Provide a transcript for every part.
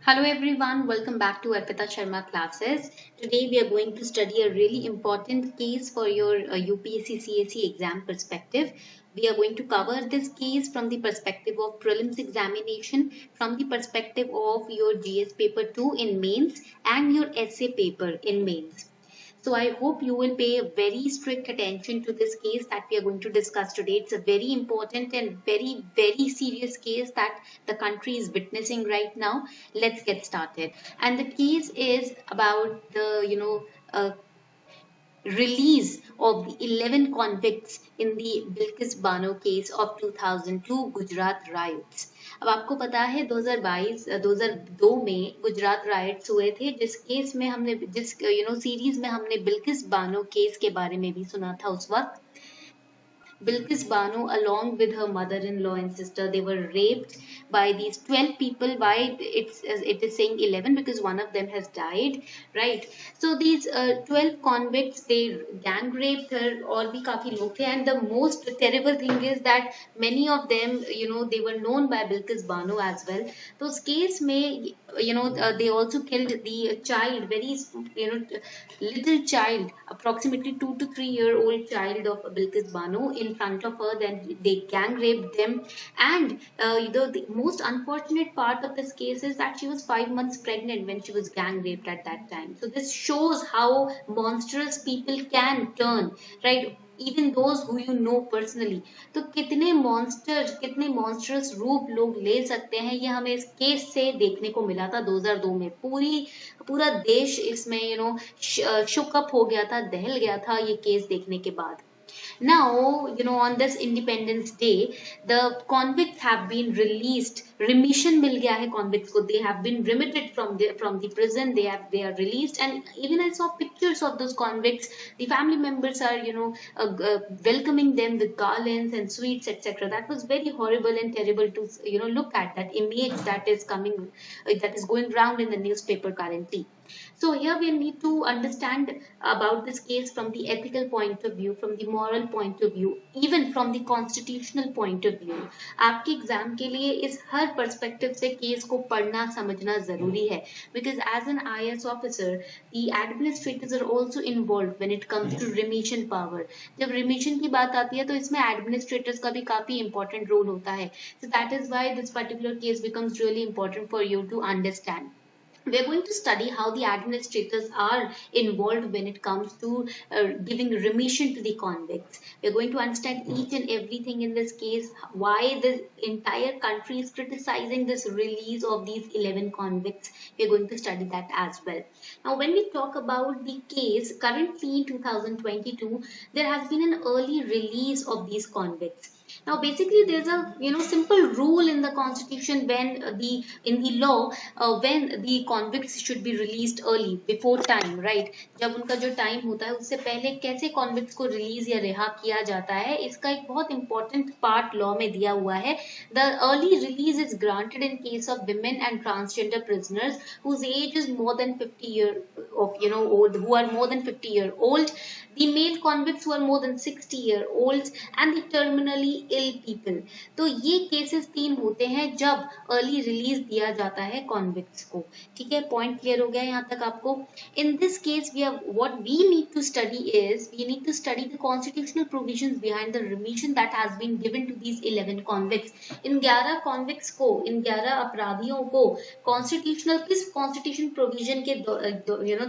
Hello everyone, welcome back to Arpita Sharma classes. Today we are going to study a really important case for your UPSC CAC exam perspective. We are going to cover this case from the perspective of prelims examination, from the perspective of your GS paper 2 in mains and your essay paper in mains. So I hope you will pay very strict attention to this case that we are going to discuss today. It's a very important and very serious case that the country is witnessing right now. Let's get started. And the case is about the, release of the 11 convicts in the Bilkis Bano case of 2002 Gujarat rights. अब आपको पता है 2002 में Gujarat rights हुए थे, जिस case में हमने सीरीज में हमने बिल्किस बानो केस के बारे में भी सुना था. उस वक्त Bilkis Bano, along with her mother-in-law and sister, they were raped by these 12 people. Why it is saying 11? Because one of them has died, right? So these 12 convicts, they gang raped her, और भी काफी लोग थे. And the most terrible thing is that many of them, they were known by Bilkis Bano as well. So उस case में, they also killed the child, very, little child, approximately 2 to 3 year old child of Bilkis Bano in front of her. Then they gang raped them. And the most unfortunate part of this case is that she was 5 months pregnant when she was gang raped at that time. So this shows how monstrous people can turn, right? Even those who you know personally. तो कितने monstrous रूप लोग ले सकते हैं, ये हमें इस केस से देखने को मिला था 2002 में. पूरा देश इसमें शुकअप हो गया था, दहल गया था ये केस देखने के बाद. Now, on this Independence Day, the convicts have been released. Remission मिल गया है convicts को. They have been remitted from the prison. They are released, and even I saw pictures of those convicts. The family members are welcoming them with garlands and sweets, etc. That was very horrible and terrible to look at that image that is that is going around in the newspaper currently. So here we need to understand about this case from the ethical point of view, from the moral point of view, even from the constitutional point of view. आपके exam के लिए इस हर perspective से case को पढ़ना समझना जरूरी है. Because as an IS officer, the administrators are also involved when it comes to remission power. जब remission की बात आती है तो इसमें administrators का भी काफी important role होता है. So that is why this particular case becomes really important for you to understand. We are going to study how the administrators are involved when it comes to giving remission to the convicts. We are going to understand each and everything in this case, why the entire country is criticizing this release of these 11 convicts. We are going to study that as well. Now, when we talk about the case, currently in 2022, there has been an early release of these convicts. Now, basically, there's a simple rule in the constitution when in the law when the convicts should be released early before time, right? जब उनका जो time होता है उससे पहले कैसे convicts को release या रिहा किया जाता है, इसका एक बहुत important part law में दिया हुआ है. The early release is granted in case of women and transgender prisoners whose age is more than 50 year of old, who are more than 50-year-old, the male convicts who are more than 60-year-olds, and the terminally ill people. तो ये cases 3 होते हैं जब early release दिया जाता है convicts को. ठीक है, पॉइंट क्लियर हो गया यहाँ तक आपको. In this case what we need to study is we need to study the constitutional provisions behind the remission that has been given to these 11 convicts. In 11 convicts को, इन 11 अपराधियों को किस कॉन्स्टिट्यूशन प्रोविजन के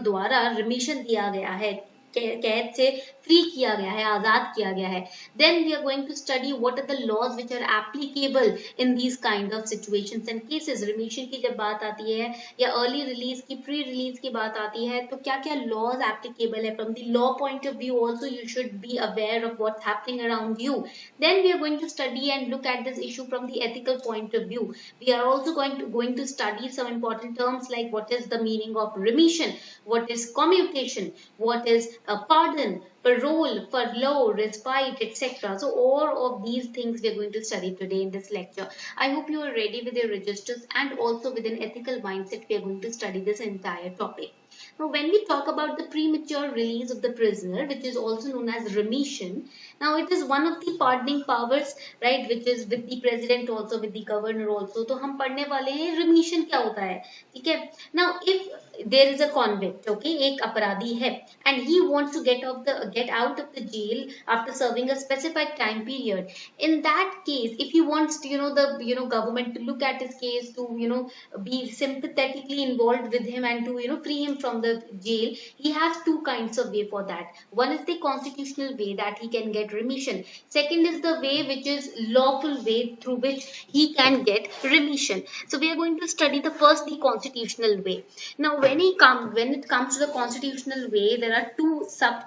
द्वारा रिमिशन दिया गया है, कैद से फ्री किया गया है, आजाद किया गया है. Then we are going to study what are the laws which are applicable in these kind of situations and cases. Remission की जब बात आती है या early release की, pre release की बात आती है, तो क्या क्या laws applicable है. From the law point of view also you should be aware of what's happening around you. Then we are going to study and look at this issue from the ethical point of view. We are also going to study some important terms like what is the meaning of remission, what is commutation, what is a pardon, parole, furlough, respite, etc. So all of these things we are going to study today in this lecture. I hope you are ready with your registers, and also with an ethical mindset we are going to study this entire topic. Now, when we talk about the premature release of the prisoner, which is also known as remission, Now it is one of the pardoning powers, right, which is with the president also, with the governor also. तो हम पढ़ने वाले हैं remission क्या होता है, ठीक है. Now if there is a convict, okay, एक अपराधी है, and he wants to get out of the jail after serving a specified time period. In that case, if he wants to, the government to look at his case, to be sympathetically involved with him and to free him from the jail, he has two kinds of way for that. One is the constitutional way that he can get remission. Second is the way which is lawful way through which he can get remission. So we are going to study the first, the constitutional way. Now when it comes to the constitutional way, there are two sub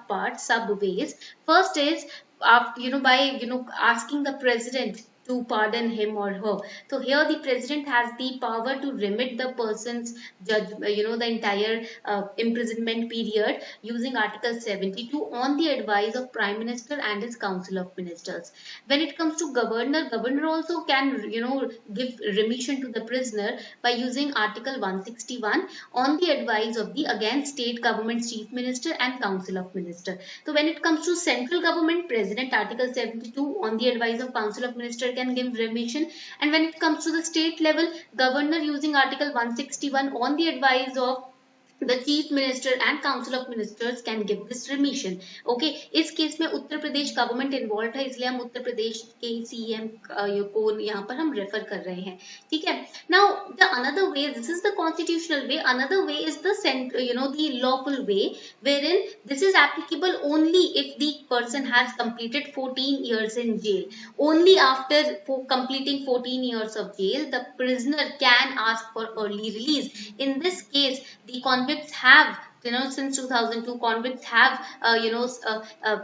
ways. First is by asking the president to pardon him or her. So here the president has the power to remit the person's the entire imprisonment period using Article 72 on the advice of Prime Minister and his Council of Ministers. When it comes to governor also can give remission to the prisoner by using Article 161 on the advice of the again state government's chief minister and Council of Minister. So when it comes to central government, president Article 72 on the advice of Council of Minister can give remission, and when it comes to the state level, governor using Article 161 on the advice of the chief minister and council of ministers can give this remission. Okay, इस case में Uttar Pradesh government involve है, इसलिए हम उत्तर प्रदेश के CM को यहाँ पर हम रेफर कर रहे हैं, ठीक है. Now the another way, this is the constitutional way, another way is the the lawful way, wherein this is applicable only if the person has completed 14 years in jail. Only after completing 14 years of jail, the prisoner can ask for early release. In this case, the convicts have since 2002 convicts have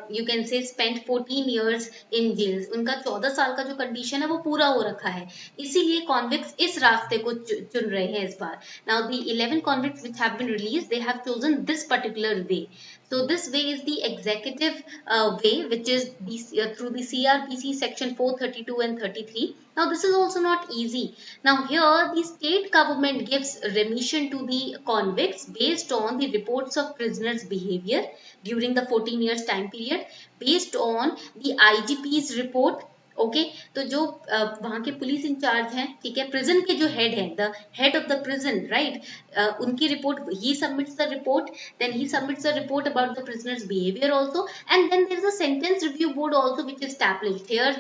you can say spent 14 years in jails. उनका 14 साल का जो condition है वो पूरा हो रखा है, इसीलिए convicts इस रास्ते को चुन रहे हैं इस बार. Now the 11 convicts which have been released, they have chosen this particular way. So this way is the executive way, which is through the CRPC section 432 and 33. Now this is also not easy. Now here the state government gives remission to the convicts based on the reports of prisoners' behavior during the 14 years time period, based on the IGP's report. Okay तो जो वहाँ के police incharge हैं, ठीक है, prison के जो head हैं, the head of the prison, right, उनकी report, he submits the report, then he submits the report about the prisoners behaviour also, and then there is a sentence review board also which is established. Here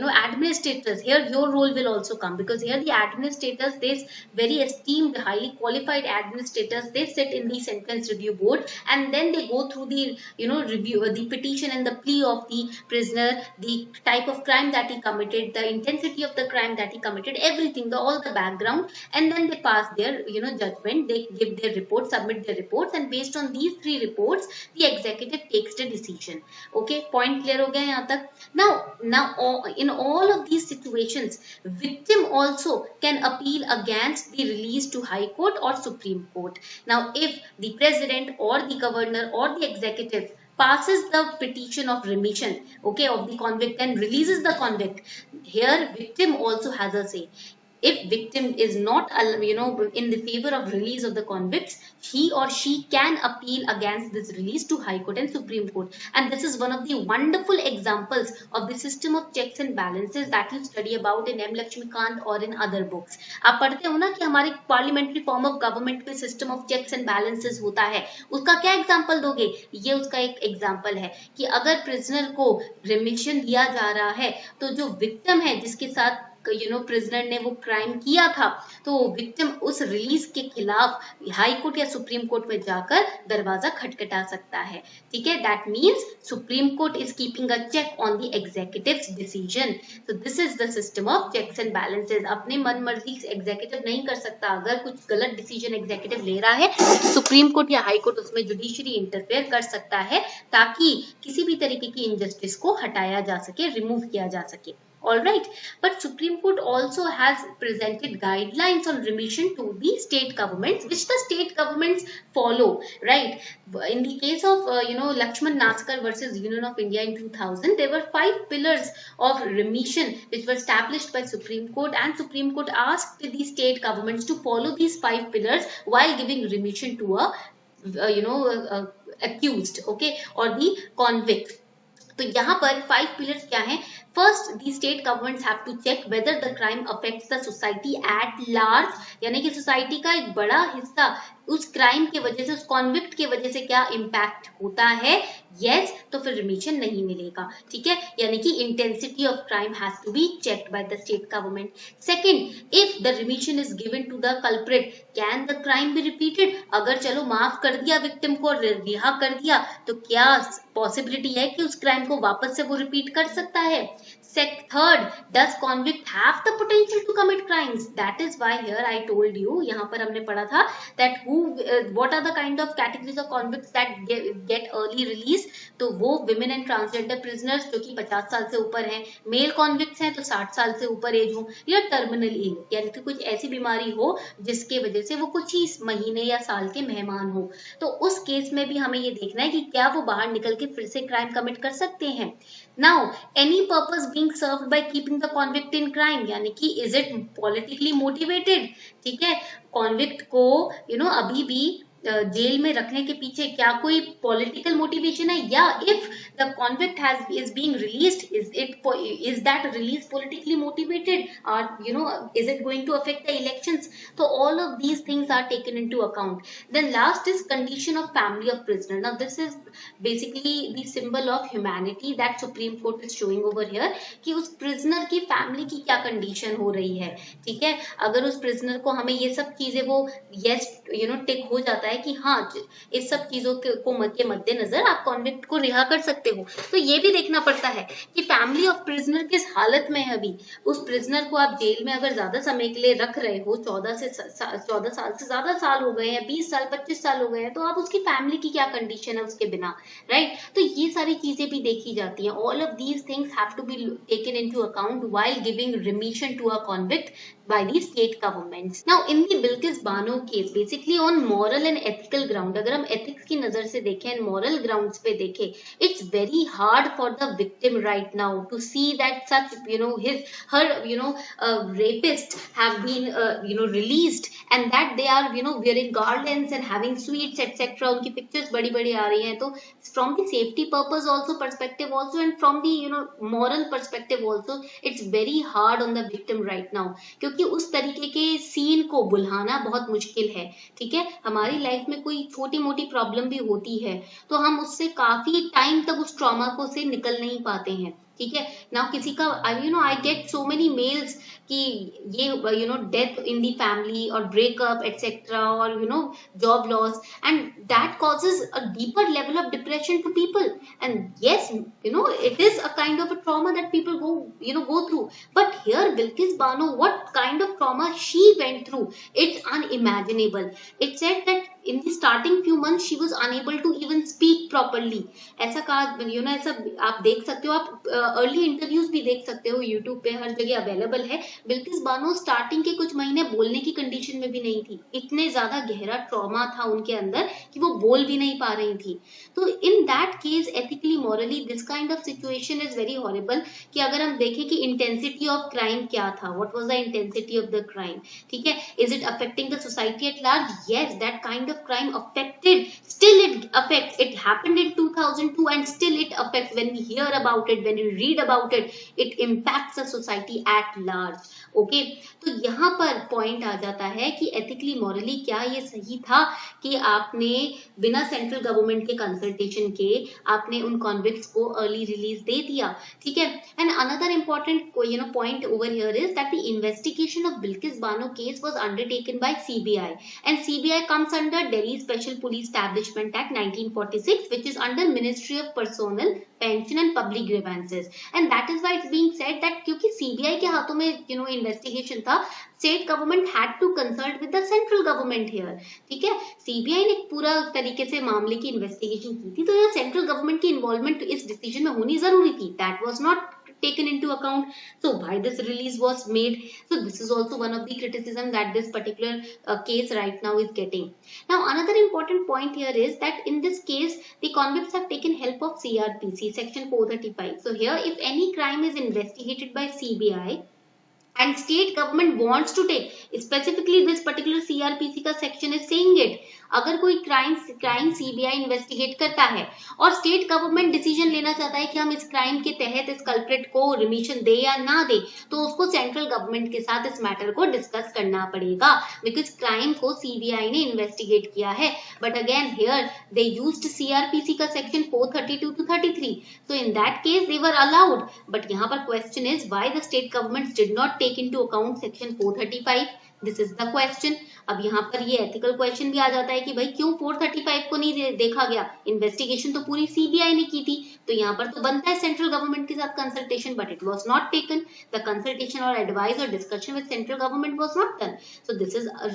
the administrators, here your role will also come, because here the administrators, this very esteemed highly qualified administrators, they sit in the sentence review board and then they go through the review the petition and the plea of the prisoner, the type of crime that he committed, the intensity of the crime that he committed, everything, all the background, and then they pass their judgment. They give their report, submit their reports, and based on these 3 reports the executive takes the decision. Okay, point clear हो गया यहाँ तक. Now in all of these situations, victim also can appeal against the release to High Court or Supreme Court. Now if the president or the governor or the executive passes the petition of remission, okay, of the convict and releases the convict, here victim also has a say. If victim is not in the favor of release of the convicts, he or she can appeal against this release to High Court and Supreme Court. And this is one of the wonderful examples of the system of checks and balances that you study about in M. Lakshmikant or in other books. आप पढ़ते हो ना कि हमारे parliamentary form of government में system of checks and balances होता है, उसका क्या example दोगे? ये उसका एक example है कि अगर prisoner को remission दिया जा रहा है, तो जो victim है जिसके साथ प्रिजनर ने वो क्राइम किया था, तो विक्टिम उस रिलीज के खिलाफ हाई कोर्ट या सुप्रीम कोर्ट में जाकर दरवाजा खटखटा सकता है, ठीक है. That means supreme court is keeping a check on the executive's decision. So this is the system of checks and balances. अपने मन मर्जी एग्जीक्यूटिव नहीं कर सकता. अगर कुछ गलत डिसीजन एग्जीक्यूटिव ले रहा है, सुप्रीम कोर्ट या हाई कोर्ट उसमें जुडिशरी इंटरफेयर कर सकता है ताकि किसी भी तरीके की इनजस्टिस को हटाया जा सके, रिमूव किया जा सके. All right, but Supreme Court also has presented guidelines on remission to the state governments, which the state governments follow, right? In the case of Lakshman Naskar versus Union of India in 2000, there were 5 pillars of remission which were established by Supreme Court, and Supreme Court asked the state governments to follow these 5 pillars while giving remission to a accused, okay, or the convict. तो यहाँ पर 5 pillars क्या हैं? First, the state governments have to check whether the crime affects the society at large, यानी कि society का एक बड़ा हिस्सा उस क्राइम के वजह से, उस कॉन्विक्ट के वजह से क्या इम्पैक्ट होता है, यस, तो फिर रिमिशन नहीं मिलेगा, ठीक है, यानी कि intensity of crime has to be checked by the state government. Second, if the remission is given to the culprit can the crime be repeated, अगर चलो माफ कर दिया विक्टिम को, रिहा कर दिया, तो क्या पॉसिबिलिटी है कि उस क्राइम को वापस से वो रिपीट कर सकता है? Third, does convict have the potential to commit crimes? That is why here I told you, यहाँ पर हमने पढ़ा था that what are the kind of categories of convicts that get early release? तो वो women and transgender prisoners जो कि 50 साल से ऊपर हैं, male convicts हैं तो 60 साल से ऊपर एज हो, या terminal ill, यानी कि कुछ ऐसी बीमारी हो जिसके वजह से वो कुछ ही महीने या साल के मेहमान हो, तो उस केस में भी हमें ये देखना है कि क्या वो बाहर निकल के फिर से क्राइम कमिट कर सकते हैं। Now, any purpose being served by keeping the convict in crime, यानी कि is it politically motivated? ठीक है, convict को अभी भी जेल में रखने के पीछे क्या कोई पॉलिटिकल मोटिवेशन है, या if the convict is being released, is that release politically motivated, और is it going to affect the elections? तो all of these things are taken into account. Then last is condition of family of prisoner. Now this is basically the symbol of humanity that Supreme court is showing over here, कि उस prisoner की family की क्या condition हो रही है, ठीक है, अगर उस प्रिजनर को हमें ये सब चीजें वो यस टिक हो जाता है कि हाँ इस सब चीजों को के मद्देनजर आप कॉन्विक्ट को रिहा कर सकते हो, तो ये भी देखना पड़ता है कि फैमिली ऑफ प्रिजनर किस हालत में है अभी। उस प्रिजनर को आप जेल में अगर ज्यादा समय के लिए रख रहे हो, 14 साल से ज्यादा साल हो गए हैं, 20 साल 25 साल हो गए हैं, तो आप उसकी फैमिली की क्या कंडीशन है उसके बिना, राइट? तो ये सारी चीजें भी देखी जाती हैं। All of these things have to be taken into account while giving remission to a convict by the state governments. Now in the Bilkis Bano case, basically on moral and ethical ground, अगर हम ethics की नजर से देखें and moral grounds पे देखें, it's very hard for the victim right now to see that such her rapists have been released, and that they are wearing garlands and having sweets etc. उनकी pictures बड़ी बड़ी आ रही हैं, तो from the safety purpose also perspective also, and from the moral perspective also, it's very hard on the victim right now, क्योंकि उस तरीके के सीन को बुलाना बहुत मुश्किल है, ठीक है। हमारी लाइफ में कोई छोटी मोटी प्रॉब्लम भी होती है तो हम उससे काफी टाइम तक उस ट्रॉमा को से निकल नहीं पाते हैं, ठीक है ना। किसी का I get so many mails कि ये डेथ इन दी फैमिली और ब्रेकअप एटसेट्रा और job loss, and that causes a deeper level of depression to people, and yes it is a kind of a trauma that people go through. But here Bilkis Bano, what kind of trauma she went through, it's unimaginable. It said that in the starting few months she was unable to even speak properly. ऐसा कहा ऐसा आप देख सकते हो, आप early interviews भी देख सकते हो, यूट्यूब पे हर जगह अवेलेबल है। बिल्किस बानो स्टार्टिंग के कुछ महीने बोलने की कंडीशन में भी नहीं थी, इतने ज्यादा गहरा ट्रॉमा था उनके अंदर कि वो बोल भी नहीं पा रही थी। तो in that case ethically morally this kind of situation is very horrible, कि अगर हम देखें कि इंटेंसिटी ऑफ क्राइम क्या था, what was the intensity of the crime, ठीक है, is it affecting the society at large? Yes, that kind of crime affected, still it affects, it happened in 2002 and still it affects, when we hear about it, when we read about it, it impacts the society at large. Okay तो यहाँ पर point आ जाता है कि ethically morally क्या ये सही था कि आपने बिना सेंट्रल गवर्नमेंट के कंसल्टेशन के आपने उन कॉन्विक्ट्स को अर्ली रिलीज दे दिया, ठीक है। And another important point over here is that the investigation of Bilkis Bano case was undertaken by CBI, and CBI comes under Delhi Special Police Establishment Act 1946, which is under Ministry of Personnel, Pension and Public Grievances, and that is why it's being said that क्योंकि CBI के हाथों में investigation था, state government had to consult with the central government here, ठीक है। CBI ने पूरा तरीके से मामले की इन्वेस्टिगेशन की थी, तो यहाँ सेंट्रल गवर्नमेंट की इन्वॉल्वमेंट इस डिसीजन में होनी जरूरी थी। That was not taken into account, so why this release was made? So this is also one of the criticism that this particular case right now is getting. Now another important point here is that in this case the convicts have taken help of CRPC section 435. So here if any crime is investigated by CBI and state government wants to take, specifically this particular CRPC का section is saying it, अगर कोई crime CBI investigate करता है और state government decision लेना चाहता है कि हम इस क्राइम के तहत इस कल्प्रिट को रिमिशन दे या ना दे, तो उसको सेंट्रल गवर्नमेंट के साथ इस मैटर को डिस्कस करना पड़ेगा, बिकॉज क्राइम को CBI ने इन्वेस्टिगेट किया है। But again here they used CRPC का section 432 to 33, so in that case they were allowed, but यहाँ पर question is why the state government did not take into account section 435, this is the question. अब यहाँ पर ये ethical question भी आ जाता है कि भाई क्यों 435 को नहीं देखा गया, इन्वेस्टिगेशन तो पूरी CBI ने की थी, तो यहाँ पर तो बनता है सेंट्रल गवर्नमेंट के साथ consultation, but it was not taken, the consultation और एडवाइस और discussion with central government was not done, so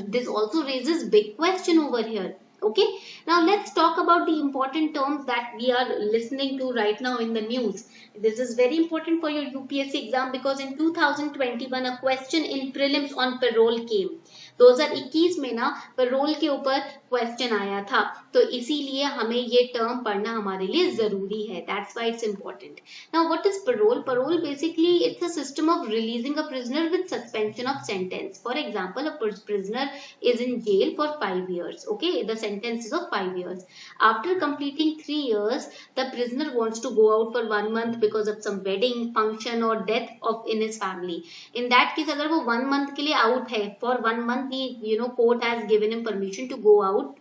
this also raises big question over here. Okay, now let's talk about the important terms that we are listening to right now in the news. This is very important for your UPSC exam because in 2021 a question in prelims on parole came. 2021 में ना payroll के ऊपर question आया था, तो इसीलिए हमें ये टर्म पढ़ना हमारे लिए जरूरी है, that's why it's important. Now what is parole? Parole basically it's a system of releasing a prisoner with suspension of sentence. For example, a prisoner is in jail for 5 years. Okay, the sentence is of 5 years. After completing 3 years, the prisoner wants to go out for 1 month because of some wedding, function or death of in his family. In that case, अगर वो 1 month के लिए out है, for 1 month he court has given him permission to go out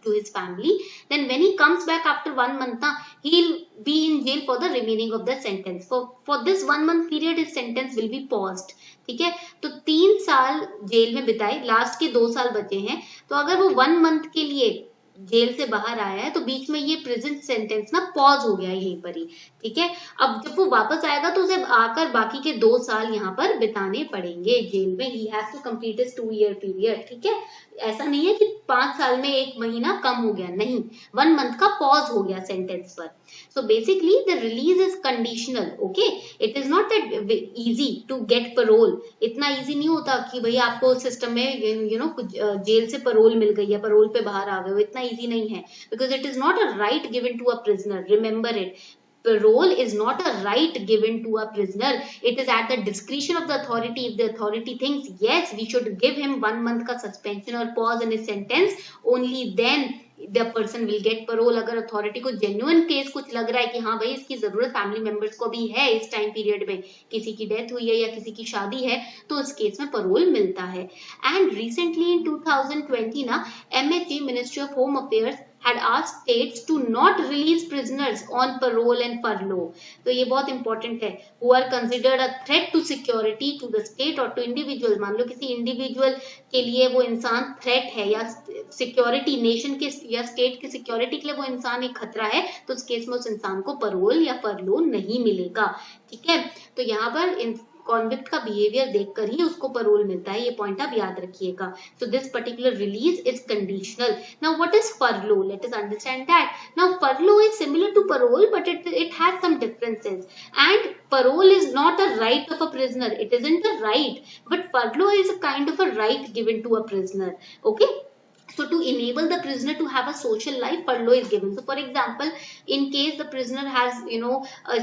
to his family, then when he comes back after 1 month he'll be in jail for the remaining of the sentence. For this 1 month period his sentence will be paused. ठीक है, तो 3 साल jail में बिताए, last के 2 साल बचे हैं, तो अगर वो 1 मंथ के लिए जेल से बाहर आया है तो बीच में ये प्रेजेंट सेंटेंस ना पॉज हो गया यहीं पर ही। ठीक है, अब जब वो वापस आएगा तो उसे आकर बाकी के 2 साल यहाँ पर बिताने पड़ेंगे जेल में। He has to complete his 2 year period. ठीक है, ऐसा नहीं है कि 5 साल में 1 महीना कम हो गया, नहीं, 1 मंथ का पॉज हो गया सेंटेंस पर। So basically the release is conditional. Okay, it is not that easy to get parole. इतना इजी नहीं होता कि भाई आपको सिस्टम में जेल से पैरोल मिल गई है, पैरोल पे बाहर आ गए हो, इतना इजी नहीं है, because it is not a right given to a prisoner. Remember it, parole is not a right given to a prisoner. It is at the discretion of the authority. If the authority thinks yes, we should give him 1 month का suspension or pause in his sentence, only then the person will get parole. अगर authority को genuine case कुछ लग रहा है कि हाँ भाई इसकी जरूरत फैमिली मेंबर्स को भी है, इस टाइम पीरियड में किसी की डेथ हुई है या किसी की शादी है, तो इस केस में पैरोल मिलता है। एंड रिसेंटली इन 2020 ना MHA ministry of home affairs had asked states to not release prisoners on parole and furlough. तो ये बहुत इंपॉर्टेंट है, who are considered a threat to security to the state or to individual. मान लो किसी individual के लिए वो इंसान थ्रेट है या सिक्योरिटी नेशन के या स्टेट की सिक्योरिटी के लिए वो इंसान एक खतरा है, तो उस केस में उस इंसान को पैरोल या फरलो नहीं मिलेगा। ठीक है, तो यहाँ पर कॉन्विक्ट का बिहेवियर देखकर ही उसको पैरोल मिलता है, ये पॉइंट आप याद रखिएगा। So this particular release is conditional. Now what is furlough? Let us understand that. Now furlough is similar to parole but it has some differences, and parole is not a right of a prisoner. It isn't a right, but furlough is a kind of a right given to a prisoner. Okay, so to enable the prisoner to have a social life, furlough is given. So for example, in case the prisoner has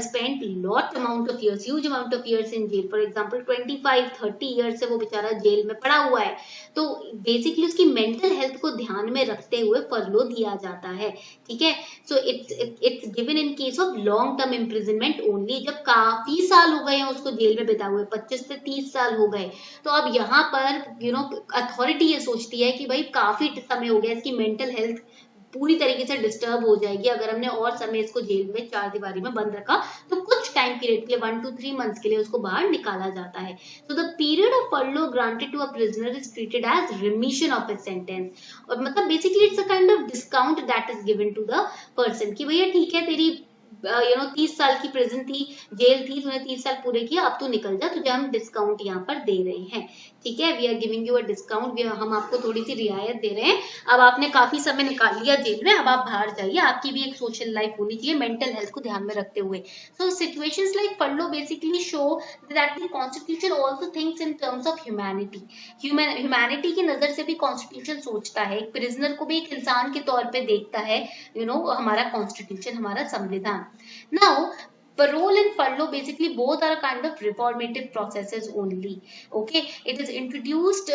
spent lot amount of years, huge amount of years in jail, for example 25-30 years से वो बेचारा jail में पड़ा हुआ है, तो basically उसकी mental health को ध्यान में रखते हुए फरलो दिया जाता है। ठीक है, so it's given in case of long term imprisonment only, जब काफी साल हो गए हैं उसको जेल में बिताए हुए, 25 से 30 साल हो गए, तो अब यहाँ पर अथॉरिटी ये सोचती है कि भाई काफी समय हो गया, इसकी मेंटल हेल्थ पूरी तरीके से डिस्टर्ब हो जाएगी अगर हमने और समय इसको जेल में 4 दीवारी में बंद रखा, तो कुछ टाइम पीरियड के लिए 1 to 3 मंथ्स के लिए उसको बाहर निकाला जाता है। So the period of furlough granted to a prisoner is treated as remission of his sentence, और मतलब basically it's a kind of discount that is given to the person कि भैया ठीक है, तेरी 30 साल की प्रिजन थी, जेल थी, तूने 30 साल पूरे किया, अब तू निकल जा, तुझे हम डिस्काउंट यहाँ पर दे रहे हैं। ठीक है, we are giving you a discount, हम आपको थोड़ी सी रियायत दे रहे हैं, अब आपने काफी समय निकाल लिया जेल में, अब आप बाहर जाइए, आपकी भी एक सोशल लाइफ होनी चाहिए मेंटल हेल्थ को ध्यान में रखते हुए। So situations like furlough basically show that the constitution also thinks in terms of humanity. Humanity की नजर से भी कॉन्स्टिट्यूशन सोचता है, एक प्रिजनर को भी एक इंसान के तौर पे देखता है हमारा कॉन्स्टिट्यूशन, हमारा संविधान। Now Parole and furlough, basically both are a kind of reformative processes only. Okay, it is introduced,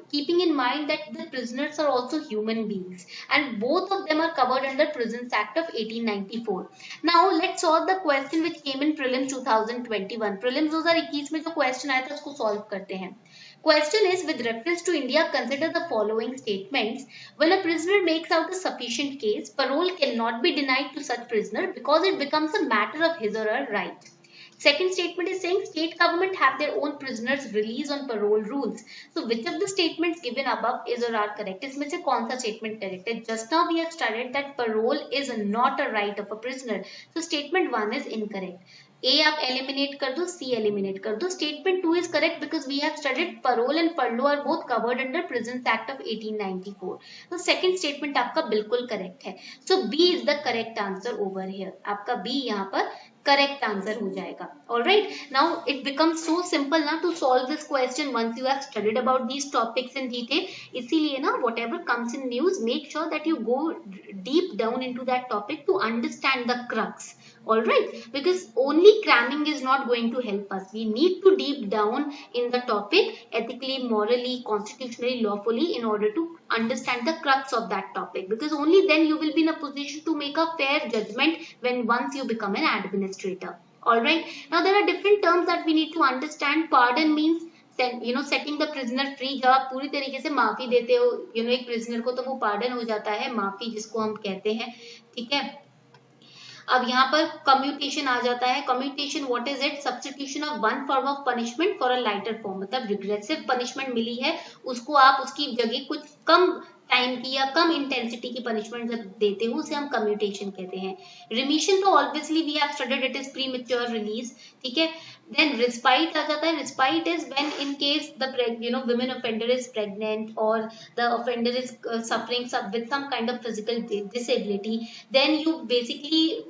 keeping in mind that the prisoners are also human beings, and both of them are covered under Prisons Act of 1894. Now let's solve the question which came in prelims 2021. prelims 2021 में जो question आया था उसको solve करते हैं. Question is, with reference to India, consider the following statements. When a prisoner makes out a sufficient case, parole cannot be denied to such prisoner because it becomes a matter of his or her right. Second statement is saying state government have their own prisoners release on parole rules. So which of the statements given above is or are correct? इसमें से कौन सा statement correct है? Just now we have studied that parole is not a right of a prisoner. So statement 1 is incorrect. A आप eliminate कर दो, C eliminate कर दो. Statement 2 is correct because we have studied parole and furlough are both covered under Prisons Act of 1894. So second statement आपका बिल्कुल correct है. So B is the correct answer over here. आपका B यहाँ पर correct answer हो जाएगा. Alright. Now it becomes so simple now to solve this question once you have studied about these topics in detail. इसीलिए ना whatever comes in news, make sure that you go deep down into that topic to understand the crux. Alright, because only cramming is not going to help us. We need to deep down in the topic ethically, morally, constitutionally, lawfully in order to understand the crux of that topic, because only then you will be in a position to make a fair judgment when once you become an administrator. Alright, now there are different terms that we need to understand. Pardon means setting the prisoner free. जब आप पूरी तरीके से माफी देते हो एक prisoner को, तो वो pardon हो जाता है, माफी जिसको हम कहते हैं. ठीक है. अब यहाँ पर कम्यूटेशन आ जाता है. Commutation what is it? Substitution of one form of punishment for a lighter form. मतलब रिग्रेसिव पनिशमेंट मिली है, उसको आप उसकी जगह कुछ कम टाइम की या कम इंटेंसिटी की पनिशमेंट जब देते हो उसे हम कम्यूटेशन कहते हैं. रिमिशन तो obviously we have studied, it is premature release. ठीक है. Then respite आ जाता है. Respite is when in case the women offender is pregnant or the offender is suffering with some kind of physical disability, then you basically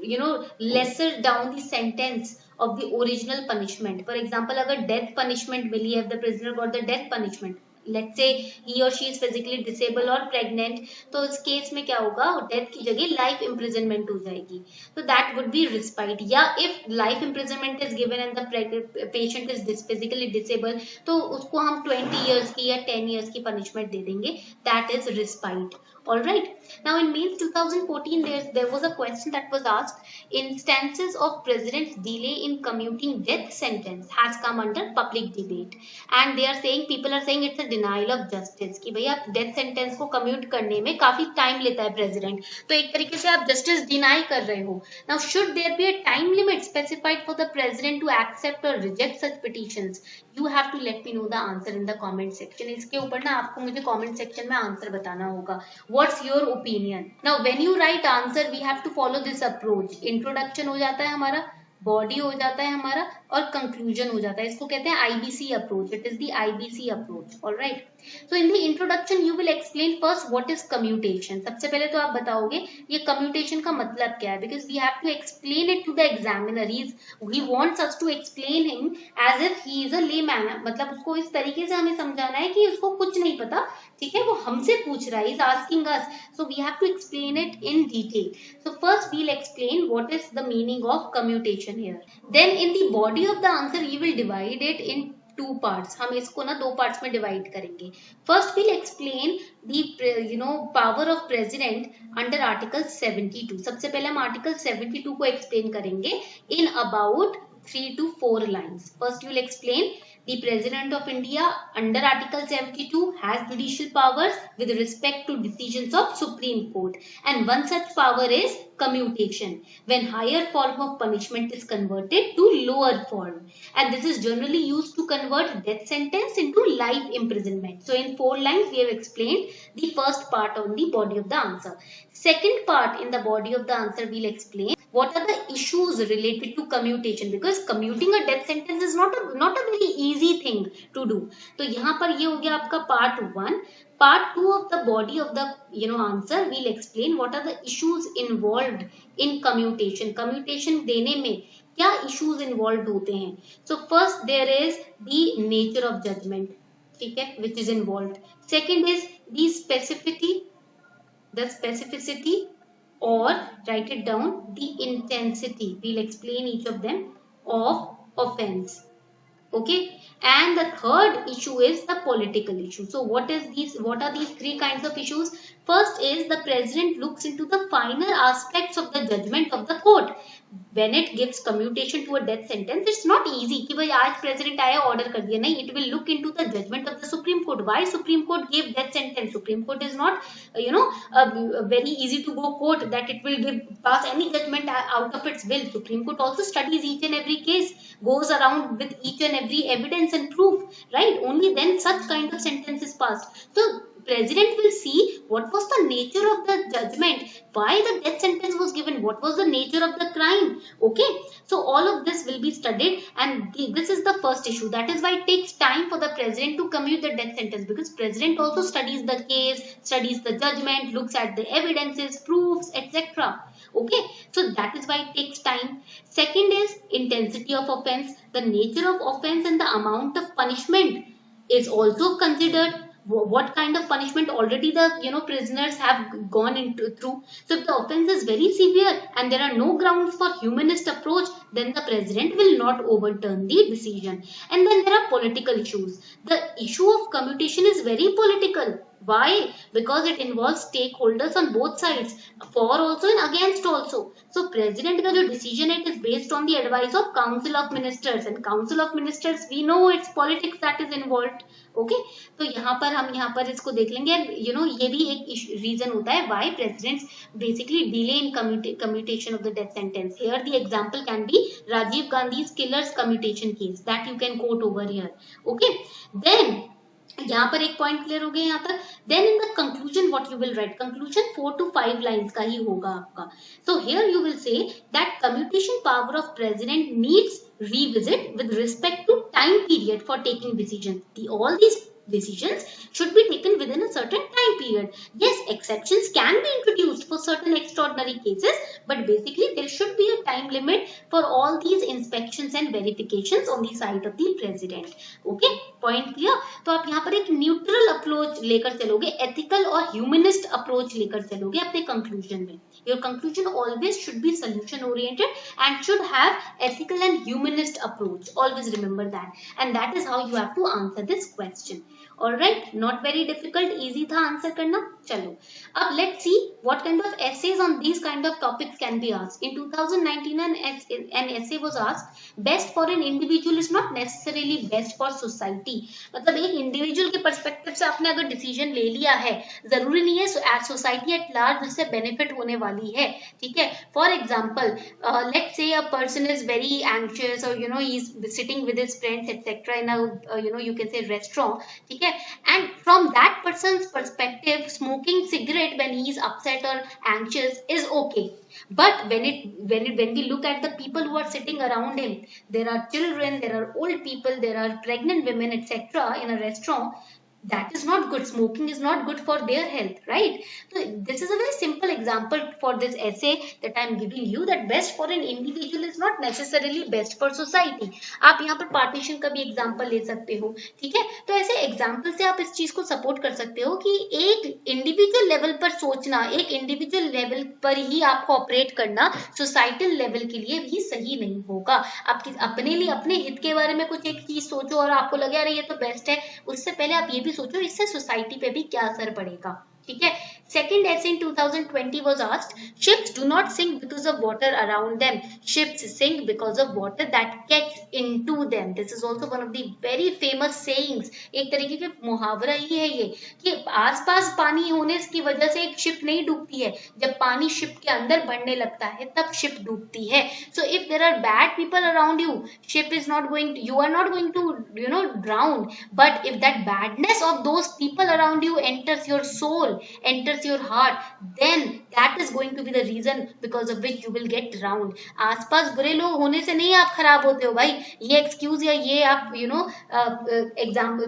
lesser down the sentence of the original punishment. For example, अगर death punishment मिली है, if the prisoner got the death punishment, let's say he or she is physically disabled or pregnant, तो इस case में क्या होगा? Death की जगह life imprisonment हो जाएगी. तो दैट वुड बी रिस्पाइट. या if life imprisonment is given and the patient is physically disable, तो उसको हम 20 years की या 10 years की पनिशमेंट दे देंगे. That is respite. All right. Now in May 2014, there was a question that was asked. Instances of president's delay in commuting death sentence has come under public debate, and they are saying, people are saying it's a denial of justice कि भैया death sentence को commute करने में काफी time लेता है president, तो एक तरीके से आप justice deny कर रहे हो. Now should there be a time limit specified for the president to accept or reject such petitions? You have to let me know the answer in the comment section. इसके ऊपर ना आपको मुझे comment section में answer बताना होगा. What's your opinion? Now when you write answer, we have to follow this approach. Introduction हो जाता है हमारा, बॉडी हो जाता है हमारा, और कंक्लूजन हो जाता है. इसको कहते हैं IBC approach. It is the IBC approach. Alright. So in the introduction you will explain first what is commutation. सबसे पहले तो आप बताओगे ये कम्यूटेशन का मतलब क्या है, because we have to explain it to the examiner. He wants us to explain him as if he is a layman. मतलब उसको इस तरीके से हमें समझाना है कि उसको कुछ नहीं पता. ठीक है, वो हमसे पूछ रहा है, is asking us, so we have to explain it in detail. So first we will explain what is the meaning of commutation here. Then in the body of the answer you will divide it in two parts. हम इसको ना 2 parts में divide करेंगे. First we'll explain the power of president under article 72. सबसे पहले हम article 72 को explain करेंगे in about 3 to 4 lines. First you will explain the President of India under Article 72 has judicial powers with respect to decisions of Supreme Court, and one such power is commutation, when higher form of punishment is converted to lower form, and this is generally used to convert death sentence into life imprisonment. So in 4 lines we have explained the first part on the body of the answer. Second part in the body of the answer we'll explain what are the issues related to commutation, because commuting a death sentence is not a very easy thing to do. तो यहाँ पर ये हो गया आपका part 1. Part 2 of the body of the answer we'll explain what are the issues involved in commutation. Commutation देने में क्या issues involved होते हैं. So first there is the nature of judgment, ठीक है, which is involved. Second is the specificity or write it down, the intensity, we'll explain each of them, of offense. Okay, and the third issue is the political issue. So what are these three kinds of issues? First is the president looks into the finer aspects of the judgment of the court. When it gives commutation to a death sentence, it's not easy कि भाई आज president आया order कर दिया, नहीं, it will look into the judgment of the Supreme Court. Why Supreme Court gave death sentence? Supreme Court is not very easy to go court that it will pass any judgment out of its will. Supreme Court also studies each and every case, goes around with each and every evidence and proof, right? Only then such kind of sentence is passed. So president will see what was the nature of the judgment, why the death sentence was given, what was the nature of the crime. Okay, so all of this will be studied, and this is the first issue. That is why it takes time for the president to commute the death sentence, because president also studies the case, studies the judgment, looks at the evidences, proofs, etc. Okay, so that is why it takes time. Second is intensity of offense. The nature of offense and the amount of punishment is also considered. What kind of punishment already the prisoners have gone through. So if the offense is very severe and there are no grounds for humanist approach, then the president will not overturn the decision. And then there are political issues. The issue of commutation is very political. Why? Because it involves stakeholders on both sides, for also and against also. So president का जो decision है, it is based on the advice of council of ministers, and council of ministers we know it's politics that is involved. Okay तो यहाँ पर इसको देख लेंगे. ये भी एक रीजन होता है why presidents basically delay in commutation of the death sentence. Here the example can be Rajiv Gandhi's killer's commutation case that you can quote over here. Okay, then यहाँ पर एक पॉइंट क्लियर हो गया यहाँ तक. Then in the conclusion what you will write, conclusion 4 to 5 lines का ही होगा आपका. So here you will say that commutation power of president needs revisit with respect to time period for taking decisions. All these decisions should be taken within a certain time period. Yes, exceptions can be introduced for certain extraordinary cases, but basically there should be a time limit for all these inspections and verifications on the side of the president. Okay, point clear? तो आप यहाँ पर एक neutral approach लेकर चलोगे, ethical और humanist approach लेकर चलोगे अपने कंक्लूजन में. Your conclusion always should be solution oriented and should have ethical and humanist approach. Always remember that. And that is how you have to answer this question. Alright, not very difficult, easy था answer करना. चलो अब let's see what kind of essays on these kind of topics can be asked. In 2019 an essay was asked, best for an individual is not necessarily best for society. मतलब एक individual के perspective से आपने अगर decision ले लिया है, जरूरी नहीं है एज सोसाइटी एट लार्ज उससे बेनिफिट होने वाली है. ठीक है, for example let's say a person is very anxious और he is sitting with his friends etcetera in a you can say restaurant. ठीक है, and from that person's perspective smoking cigarette when he is upset or anxious is okay. But when we look at the people who are sitting around him, there are children, there are old people, there are pregnant women, etc. in a restaurant. That is not good. Smoking is not good for their health, right? So this is a very simple example for this essay that I am giving you, that best for an individual is not necessarily best for society. आप यहाँ पर partition का भी example ले सकते हो. ठीक है, तो ऐसे एग्जाम्पल से आप इस चीज को सपोर्ट कर सकते हो कि एक इंडिविजुअल लेवल पर सोचना, एक इंडिविजुअल लेवल पर ही आपको ऑपरेट करना सोसाइटल लेवल के लिए भी सही नहीं होगा. आप अपने लिए अपने हित के बारे में कुछ एक चीज सोचो और आपको लगे अरे ये तो बेस्ट है, उससे पहले आप ये भी सोचो इससे सोसाइटी पे भी क्या असर पड़ेगा. ठीक है, second essay in 2020 was asked, ships do not sink because of water around them, ships sink because of water that gets into them. This is also one of the very famous sayings. एक तरीके के मुहावरा ही है ये कि आसपास पानी होने की वजह से एक शिप नहीं डूबती है, जब पानी शिप के अंदर बढ़ने लगता है तब शिप डूबती है. So if there are bad people around you, ship is not going to, you are not going to drown. But if that badness of those people around you enters your soul, enters your heart, then that is going to be the reason because of which you will get drowned. आसपास बुरे लोग होने से नहीं आप खराब होते हो भाई. ये एक्सक्यूज या ये आप एग्जाम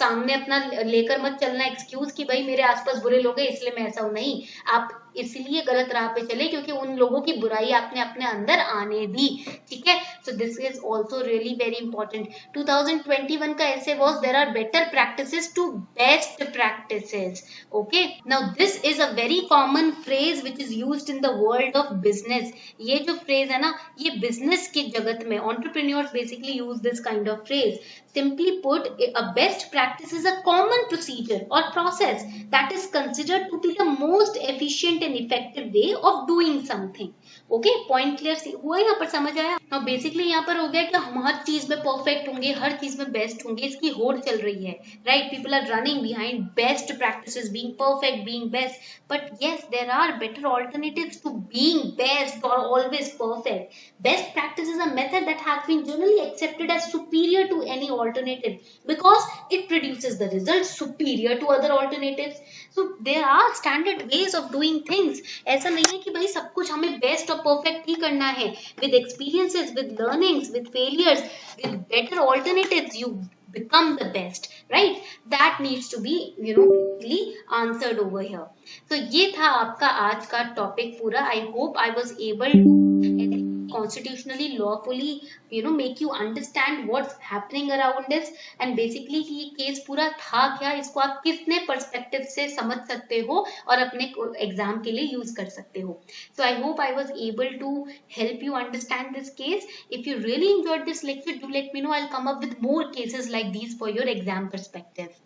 सामने अपना लेकर मत चलना एक्सक्यूज कि भाई मेरे आसपास बुरे लोग हैं इसलिए मैं ऐसा हूं. नहीं, आप इसलिए गलत राह पे चले क्योंकि उन लोगों की बुराई आपने अपने अंदर आने दी, ठीक है। So this is also really very important. 2021 का ऐसे was there are better practices to best practices. Okay, now this is a very common phrase which is used in the world of business. ये जो phrase है ना, ये business के जगत में entrepreneurs basically use this kind of phrase. Simply put, a best practice is a common procedure or process that is considered to be the most efficient and effective way of doing something. Okay, point clear हुआ यहाँ पर, समझ आया। now basically यहाँ पर हो गया कि हम हर चीज में परफेक्ट होंगे, हर चीज में बेस्ट होंगे, इसकी होड़ चल रही है, right. People are running behind best practices, being perfect, being best, but yes there are better alternatives to being best और always perfect. Best practice is a method that has been generally accepted as superior to any alternative because it produces the results superior to other alternatives. So there are standard ways of doing things. ऐसा नहीं है कि भाई सब कुछ हमें best और perfect ही करना है। with experiences, with learnings, with failures, with better alternatives, you become the best, right? That needs to be really answered over here. So ये था आपका आज का टॉपिक पूरा। I hope I was able to constitutionally, lawfully, make you understand what's happening around this, and basically कि ये case पूरा था क्या, इसको आप कितने पर्सपेक्टिव से समझ सकते हो और अपने एग्जाम के लिए यूज कर सकते हो। So I hope I was able to help you understand this case. If you really enjoyed this lecture, do let me know. I'll come up with more cases like these for your exam perspective.